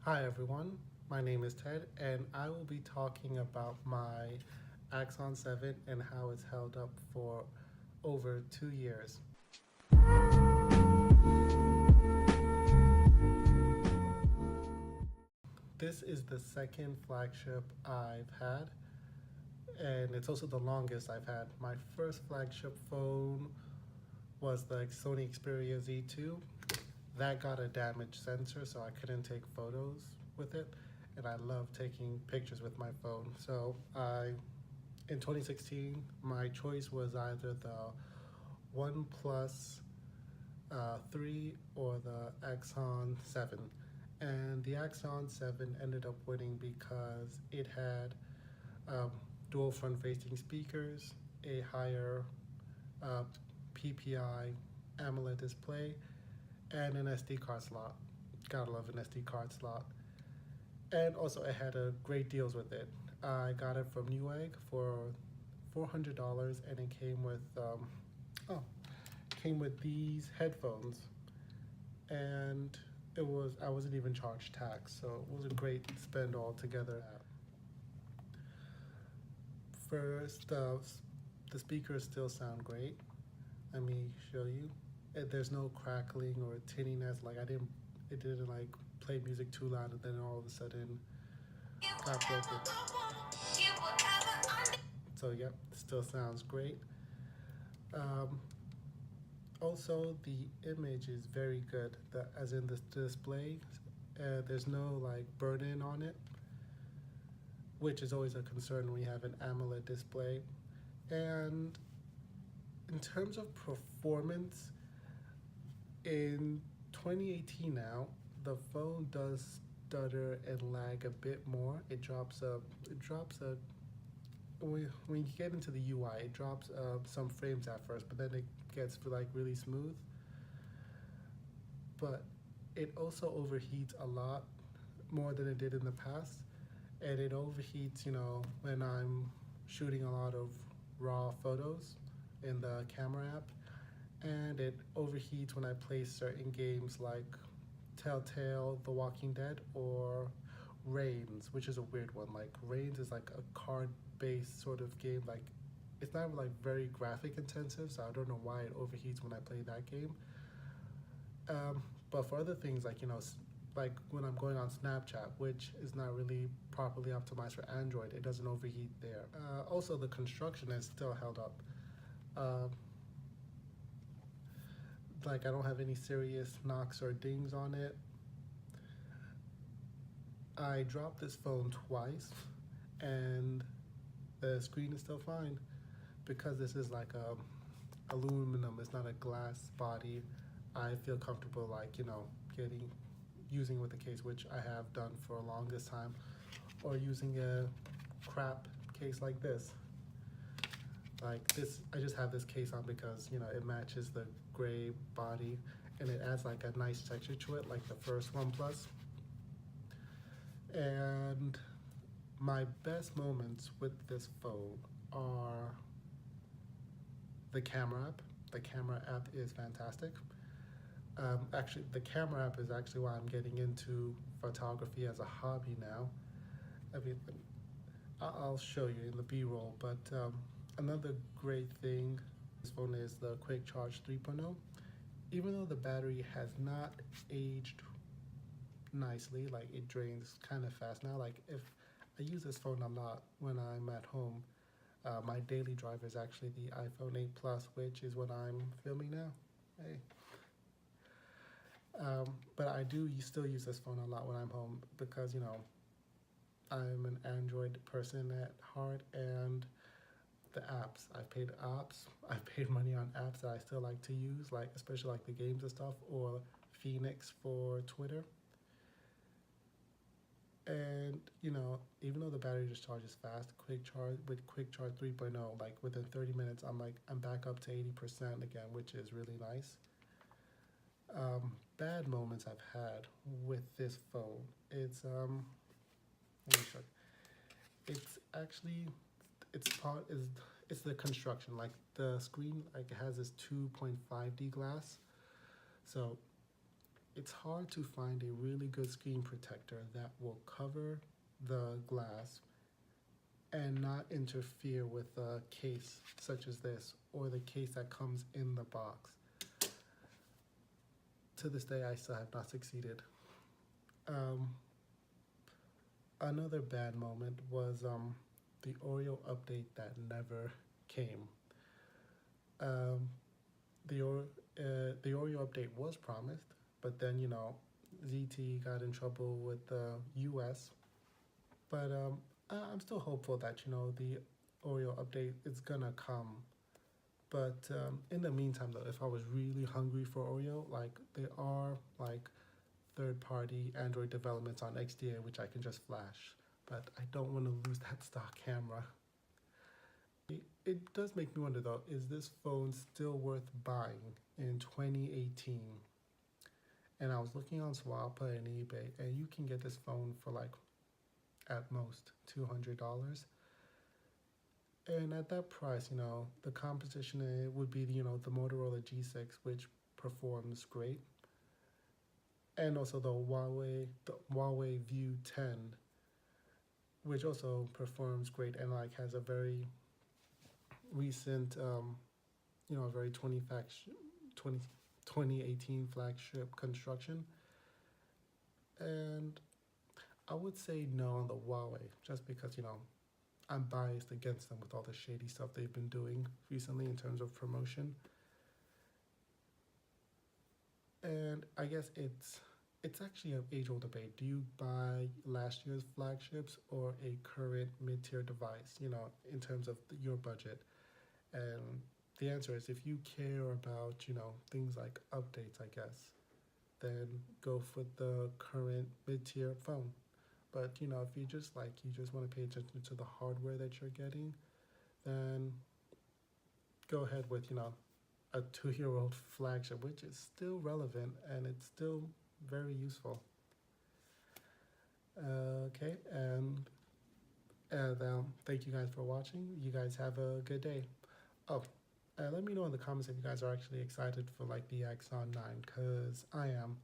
Hi everyone, my name is Ted and I will be talking about my Axon 7 and how it's held up for over 2 years. This is the second flagship I've had and it's also the longest I've had. My first flagship phone was the Sony Xperia Z2. That got a damaged sensor so I couldn't take photos with it, and I love taking pictures with my phone. In 2016, my choice was either the OnePlus 3 or the Axon 7. And the Axon 7 ended up winning because it had um, dual front-facing speakers, a higher uh, PPI AMOLED display, and an SD card slot. Gotta love an SD card slot. And also, it had a great deals with it. I got it from Newegg for $400, and it oh, came with these headphones, and I wasn't even charged tax, so it was a great spend altogether. First, the speakers still sound great. Let me show you. There's no crackling or tinniness. It didn't like play music too loud and then all of a sudden got broken. So yep, still sounds great. Um, Also, the image is very good. As in the display, there's no like burn-in on it, which is always a concern when you have an AMOLED display. And in terms of performance, in 2018 now, the phone does stutter and lag a bit more. When you get into the UI, it drops some frames at first, but then it gets like really smooth. But it also overheats a lot more than it did in the past, and it overheats, when I'm shooting a lot of raw photos in the camera app, and it overheats when I play certain games like Telltale, The Walking Dead, or Reigns, which is a weird one. Like Reigns is like a card-based sort of game. Like it's not like very graphic intensive, so I don't know why it overheats when I play that game. But for other things, like when I'm going on Snapchat, which is not really properly optimized for Android, it doesn't overheat there. Also, the construction is still held up. Um, like I don't have any serious knocks or dings on it. I dropped this phone twice, and the screen is still fine because this is like aluminum. It's not a glass body. I feel comfortable getting using with the case, which I have done for a longest time, or using a crap case like this. Like this, I just have this case on because it matches the gray body, and it adds like a nice texture to it, like the first OnePlus. And my best moments with this phone are the camera app. The camera app is fantastic. Actually, the camera app is actually why I'm getting into photography as a hobby now. I mean, I'll show you in the B-roll, but another great thing this phone is the Quick Charge 3.0. Even though the battery has not aged nicely, like it drains kind of fast now. Like if I use this phone a lot when I'm at home, my daily driver is actually the iPhone 8 Plus, which is what I'm filming now. Hey. But I do still use this phone a lot when I'm home because I'm an Android person at heart, and the apps I've paid money on apps that I still like to use, like especially like the games and stuff, or Phoenix for Twitter. And even though the battery just charges fast, Quick Charge 3.0, like within 30 minutes, I'm back up to 80% again, which is really nice. Bad moments I've had with this phone. Let me show you. It's actually it's the construction. Like the screen, like it has this 2.5D glass, so it's hard to find a really good screen protector that will cover the glass and not interfere with a case such as this or the case that comes in the box. To this day, I still have not succeeded. Um, Another bad moment was the Oreo update that never came. Um, the Oreo update was promised, but then ZT got in trouble with the U.S. But I'm still hopeful that the Oreo update is gonna come. But in the meantime, though, if I was really hungry for Oreo, like there are like third-party Android developments on XDA which I can just flash. But I don't want to lose that stock camera. It does make me wonder though, is this phone still worth buying in 2018? And I was looking on Swappa and eBay, and you can get this phone for like at most $200. And at that price, the competition would be the Motorola G6, which performs great, and also the Huawei View 10, which also performs great and like has a very recent, very 2018 flagship construction. And I would say no on the Huawei, just because I'm biased against them with all the shady stuff they've been doing recently in terms of promotion. And I guess it's actually an age-old debate. Do you buy last year's flagships or a current mid-tier device, in terms of your budget? And the answer is, if you care about, things like updates, I guess, then go for the current mid-tier phone. But, if you just want to pay attention to the hardware that you're getting, then go ahead with, a 2-year-old flagship, which is still relevant and it's still very useful. Okay, and thank you guys for watching. You guys have a good day. Oh, let me know in the comments if you guys are actually excited for like the Axon 9, because I am.